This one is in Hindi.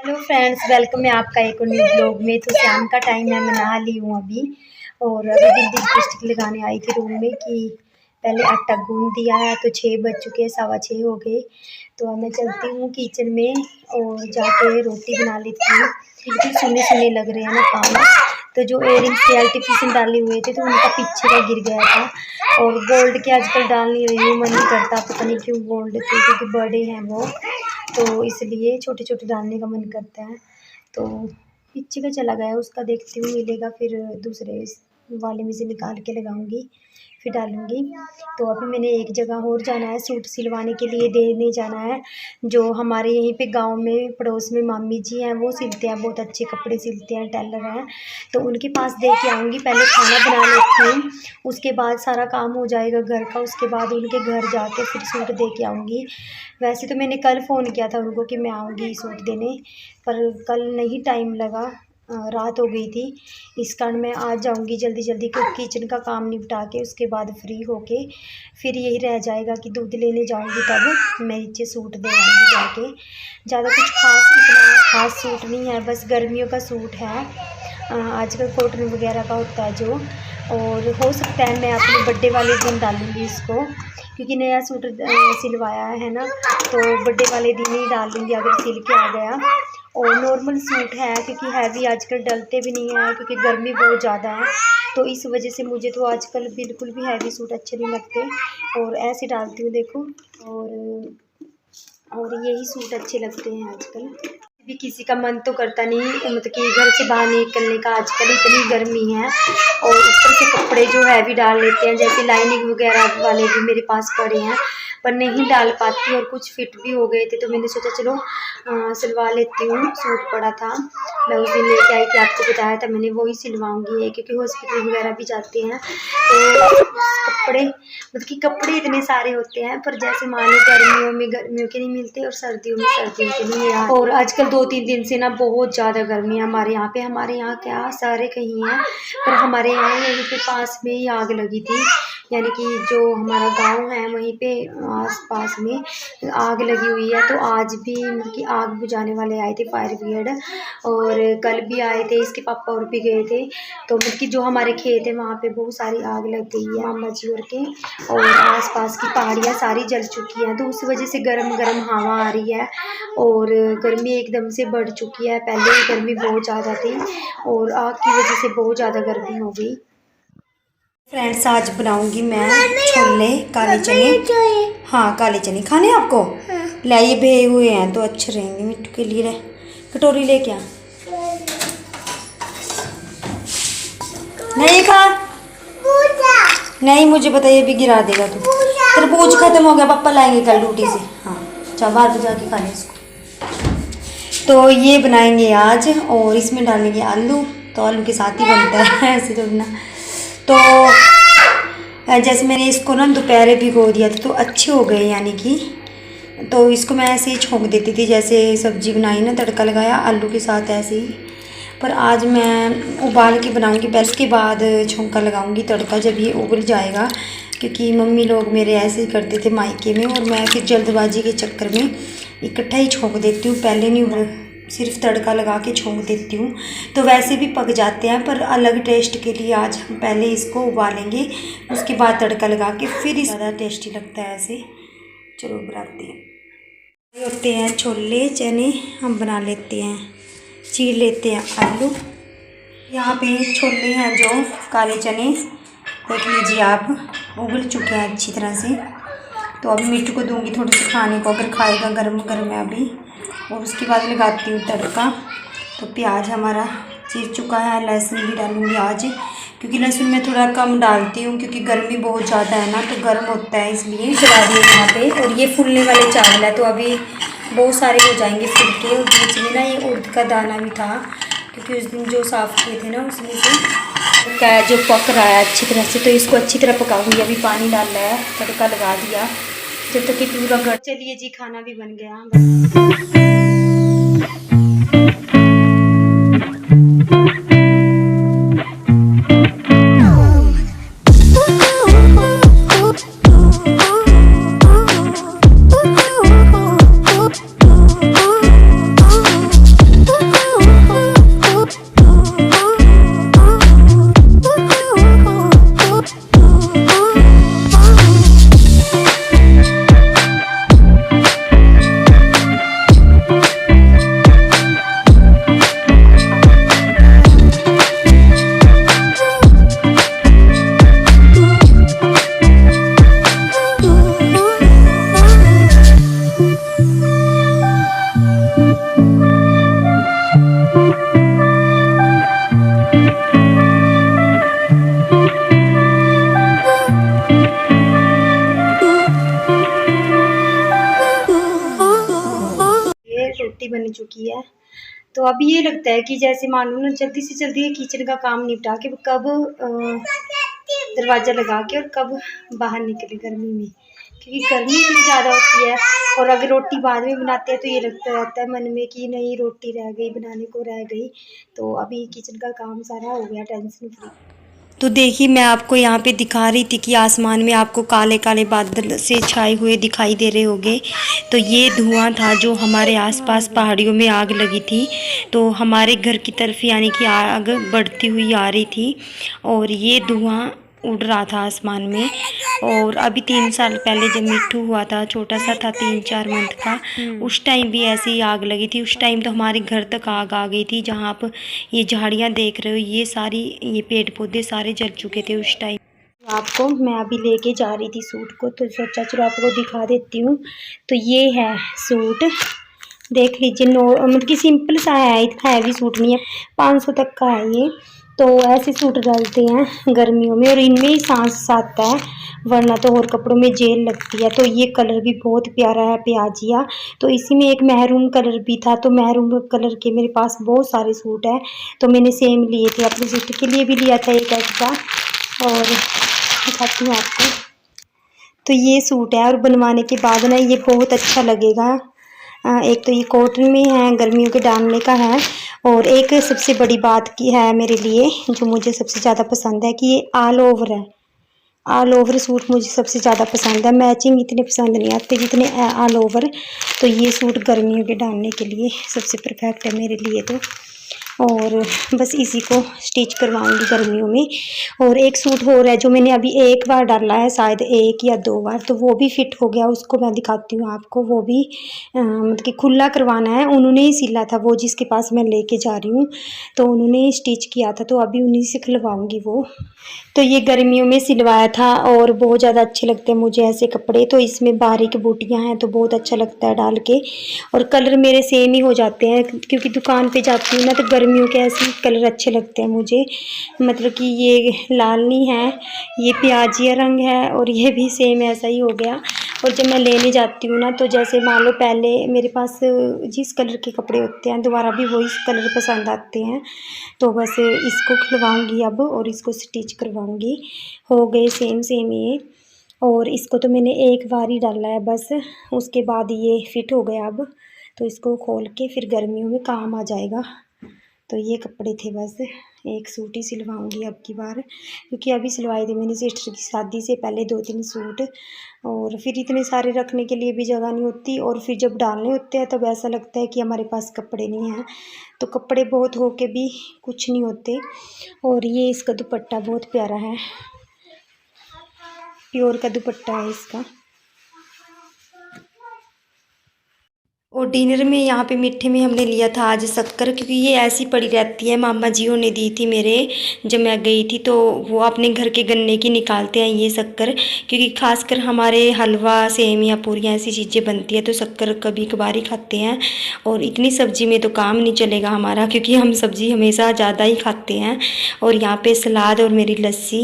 हेलो फ्रेंड्स, वेलकम है आपका एक और न्यू ब्लॉग में। तो शाम का टाइम है, मैं नहा ली हूँ अभी और अभी बिंदी लिपस्टिक लगाने आई थी रूम में कि पहले आटा गूंद दिया है। तो 6 बज चुके हैं, 6:15 हो गए। तो अब मैं चलती हूँ किचन में और जाके रोटी बना लेती हूँ। बिल्कुल सुने सुने लग रहे हैं ना काम। तो जो इयरिंग्स के आर्टिफिशियल डाले हुए थे तो उनका पीछे का गिर गया था। और गोल्ड के आजकल डाल नहीं रही हूँ, मन नहीं करता, पता नहीं क्यों गोल्ड के, क्योंकि बड़े हैं वो, तो इसलिए छोटे छोटे डालने का मन करता है। तो पीछे का चला गया, उसका देखती हूँ मिलेगा फिर दूसरे वाले में से निकाल के लगाऊंगी, फिर डालूंगी। तो अभी मैंने एक जगह और जाना है, सूट सिलवाने के लिए देने जाना है। जो हमारे यहीं पे गांव में पड़ोस में मामी जी हैं, वो सिलते हैं, बहुत अच्छे कपड़े सिलते हैं, टेलर हैं। तो उनके पास दे के आऊँगी। पहले खाना बना लेती हूँ, उसके बाद सारा काम हो जाएगा घर का, उसके बाद उनके घर जाके फिर सूट दे के आऊँगी। वैसे तो मैंने कल फ़ोन किया था उनको कि मैं आऊँगी सूट देने, पर कल नहीं टाइम लगा, रात हो गई थी। इस कारण मैं आज जाऊंगी जल्दी जल्दी, क्योंकि किचन का काम निपटा के उसके बाद फ्री होके फिर यही रह जाएगा कि दूध लेने जाऊंगी, तब मैं नीचे सूट दे आऊँगी जाके। ज़्यादा कुछ खास, इतना खास सूट नहीं है, बस गर्मियों का सूट है। आजकल कॉटन वगैरह का होता है जो, और हो सकता है मैं अपने बर्थडे वाले दिन डालूँगी इसको, क्योंकि नया सूट सिलवाया है ना, तो बर्थडे वाले दिन ही डाल दूँगी अगर सिल के आ गया। और नॉर्मल सूट है, क्योंकि हैवी आजकल डलते भी नहीं है, क्योंकि गर्मी बहुत ज़्यादा है। तो इस वजह से मुझे तो आजकल बिल्कुल भी हैवी सूट अच्छे नहीं लगते, और ऐसे डालती हूँ देखो। और यही सूट अच्छे लगते हैं आजकल। भी किसी का मन तो करता नहीं, मतलब कि घर से बाहर निकलने का, आजकल इतनी गर्मी है। और ऊपर से कपड़े जो हैवी डाल लेते हैं, जैसे लाइनिंग वगैरह वाले भी मेरे पास पड़े हैं, पर नहीं डाल पाती, और कुछ फिट भी हो गए थे। तो मैंने सोचा चलो सिलवा लेती हूँ। सूट पड़ा था, मैं उस दिन लेके आई थी, आपको बताया था मैंने, वही सिलवाऊंगी, क्योंकि हॉस्पिटल वगैरह भी जाते हैं तो कपड़े, मतलब कि कपड़े इतने सारे होते हैं, पर जैसे मान लो गर्मियों के नहीं मिलते और सर्दियों में सर्दियों के नहीं है। और आजकल 2-3 दिन से ना बहुत ज़्यादा गर्मी है हमारे यहाँ क्या सारे कहीं हैं, पर हमारे यहाँ यहीं पे पास में ही आग लगी थी। यानी कि जो हमारा गांव है वहीं पे आस-पास में आग लगी हुई है। तो आज भी मतलब कि आग बुझाने वाले आए थे, फायर ब्रिगेड, और कल भी आए थे, इसके पापा और भी गए थे। तो मतलब कि जो हमारे खेत है वहाँ पे बहुत सारी आग लग गई है मामा जी और के, और आसपास की पहाड़ियाँ सारी जल चुकी हैं। तो उस वजह से गर्म गर्म हवा आ रही है और गर्मी एकदम से बढ़ चुकी है। पहले गर्मी बहुत ज़्यादा थी और आग की वजह से बहुत ज़्यादा गर्मी हो गई। फ्रेंड्स, आज बनाऊंगी मैं छोले काले चने। हाँ, काले चने खाने आपको? ला, ये भे हुए हैं तो अच्छे रहेंगे मिट्टू के लिए। कटोरी ले क्या? नहीं खा, नहीं मुझे पता, ये भी गिरा देगा तू। तरबूज खत्म हो गया, पापा लाएंगे कल ड्यूटी से। हाँ चल, बाहर पे जाके खा ले इसको। तो ये बनाएंगे आज, और इसमें डालेंगे आलू, तो आलू के साथ ही बनता है ऐसे तो ना। तो जैसे मैंने इसको ना दोपहर भिगो दिया था तो अच्छे हो गए, यानी कि तो इसको मैं ऐसे ही छोंक देती थी, जैसे सब्जी बनाई ना, तड़का लगाया आलू के साथ ऐसे ही। पर आज मैं उबाल के बनाऊंगी, पहले उसके बाद छोंका लगाऊंगी तड़का, जब ये उबल जाएगा। क्योंकि मम्मी लोग मेरे ऐसे ही करते थे मायके में, और मैं फिर जल्दबाजी के चक्कर में इकट्ठा ही छोंक देती हूँ, पहले नहीं, सिर्फ तड़का लगा के छोंक देती हूँ। तो वैसे भी पक जाते हैं, पर अलग टेस्ट के लिए आज हम पहले इसको उबालेंगे, उसके बाद तड़का लगा के फिर ज़्यादा टेस्टी लगता है ऐसे। चलो बनाते हैं। ये होते हैं छोले चने, हम बना लेते हैं, चीर लेते हैं आलू। यहाँ पे छोले हैं जो काले चने, देख लीजिए आप, उबल चुके हैं अच्छी तरह से। तो अभी मिट्टू को दूंगी थोड़े से खाने को, अगर खाएगा, गर्म गर्म है अभी। और उसके बाद लगाती हूँ तड़का। तो प्याज हमारा चीर चुका है, लहसुन भी डालूँगी आज, क्योंकि लहसुन मैं थोड़ा कम डालती हूँ, क्योंकि गर्मी बहुत ज़्यादा है ना, तो गर्म होता है, इसलिए चला दिए यहाँ पे। और ये फूलने वाले चावल है, तो अभी बहुत सारे हो जाएंगे फूल के। और बीच में ना ये उड़द का दाना भी था, क्योंकि उस दिन जो साफ़ किए थे ना उसमें से क्या जो पक रहा है अच्छी तरह से। तो इसको अच्छी तरह पकाऊँगी, अभी पानी डाल रहा है, तड़का लगा दिया, जब तक कि पूरा घर। चलिए जी, खाना भी बन गया। तो अभी ये लगता है कि जैसे मानो ना जल्दी से जल्दी किचन का काम निपटा के कब दरवाज़ा लगा के और कब बाहर निकले गर्मी में, क्योंकि गर्मी इतनी ज़्यादा होती है। और अगर रोटी बाद में बनाते हैं तो ये लगता रहता है मन में कि नहीं रोटी रह गई, बनाने को रह गई। तो अभी किचन का काम सारा हो गया टेंशन फ्री। तो देखिए मैं आपको यहाँ पे दिखा रही थी कि आसमान में आपको काले काले बादल से छाए हुए दिखाई दे रहे होंगे। तो ये धुआं था जो हमारे आसपास पहाड़ियों में आग लगी थी, तो हमारे घर की तरफ यानी कि आग बढ़ती हुई आ रही थी और ये धुआं उड़ रहा था आसमान में। और अभी 3 साल पहले जब मिट्ठू हुआ था, छोटा सा था 3-4 मंथ का, उस टाइम भी ऐसी ही आग लगी थी। उस टाइम तो हमारे घर तक आग आ गई थी। जहाँ आप ये झाड़ियाँ देख रहे हो, ये सारी ये पेड़ पौधे सारे जल चुके थे उस टाइम। आपको मैं अभी लेके जा रही थी सूट को, तो सोचा चलो आपको दिखा देती हूँ। तो ये है सूट, देख लीजिए। मतलब कि सिंपल सा है, इतना हैवी सूट नहीं है, 500 तक का है ये। तो ऐसे सूट डालते हैं गर्मियों में और इनमें ही सांस आता है, वरना तो और कपड़ों में जेल लगती है। तो ये कलर भी बहुत प्यारा है, प्याजिया। तो इसी में एक महरून कलर भी था, तो महरून कलर के मेरे पास बहुत सारे सूट है, तो मैंने सेम लिए थे। अपने सिस्टर के लिए भी लिया था एक एक्स्ट्रा, और दिखाती हूँ आपको। तो ये सूट है और बनवाने के बाद ना ये बहुत अच्छा लगेगा। एक तो ये कॉटन में है, गर्मियों के डालने का है। और एक सबसे बड़ी बात की है मेरे लिए, जो मुझे सबसे ज़्यादा पसंद है, कि ये ऑल ओवर है। ऑल ओवर सूट मुझे सबसे ज़्यादा पसंद है, मैचिंग इतने पसंद नहीं आते जितने ऑल ओवर। तो ये सूट गर्मियों के डालने के लिए सबसे परफेक्ट है मेरे लिए तो। और बस इसी को स्टिच करवाऊंगी गर्मियों में। और एक सूट और है जो मैंने अभी एक बार डाला है, शायद 1 या 2 बार, तो वो भी फिट हो गया। उसको मैं दिखाती हूँ आपको। वो भी मतलब कि खुला करवाना है, उन्होंने ही सिला था, वो जिसके पास मैं लेके जा रही हूँ, तो उन्होंने ही स्टिच किया था। तो अभी उन्हीं से खुलवाऊँगी वो। तो ये गर्मियों में सिलवाया था और बहुत ज़्यादा अच्छे लगते हैं मुझे ऐसे कपड़े। तो इसमें बारीक बूटियाँ हैं तो बहुत अच्छा लगता है डाल के। और कलर मेरे सेम ही हो जाते हैं, क्योंकि दुकान पे जाती हूँ ना, तो गर्मियों के ऐसे कलर अच्छे लगते हैं मुझे। मतलब कि ये लाल नहीं है, ये प्याजिया रंग है, और ये भी सेम ऐसा ही हो गया। और जब मैं लेने जाती हूँ ना, तो जैसे मान लो पहले मेरे पास जिस कलर के कपड़े होते हैं, दोबारा भी वही कलर पसंद आते हैं। तो बस इसको खिलवाऊँगी अब और इसको स्टिच करवाऊँगी। हो गए सेम सेम ये। और इसको तो मैंने एक बार ही डाला है बस, उसके बाद ये फिट हो गया अब। तो इसको खोल के फिर गर्मियों में काम आ जाएगा। तो ये कपड़े थे, बस एक सूट ही सिलवाऊंगी अब की बार, क्योंकि अभी सिलवाए थे मैंने सिस्टर की शादी से पहले 2-3 सूट। और फिर इतने सारे रखने के लिए भी जगह नहीं होती, और फिर जब डालने होते हैं तब ऐसा लगता है कि हमारे पास कपड़े नहीं हैं। तो कपड़े बहुत हो के भी कुछ नहीं होते। और ये इसका दुपट्टा बहुत प्यारा है, प्योर का दुपट्टा है इसका। और डिनर में यहाँ पे मीठे में हमने लिया था आज शक्कर, क्योंकि ये ऐसी पड़ी रहती है, मामा जी ने दी थी मेरे जब मैं गई थी। तो वो अपने घर के गन्ने की निकालते हैं ये शक्कर, क्योंकि खासकर हमारे हलवा सेमियाँ पूरियाँ ऐसी चीज़ें बनती है तो शक्कर कभी कभार ही खाते हैं। और इतनी सब्जी में तो काम नहीं चलेगा हमारा, क्योंकि हम सब्ज़ी हमेशा ज़्यादा ही खाते हैं। और यहाँ पर सलाद और मेरी लस्सी।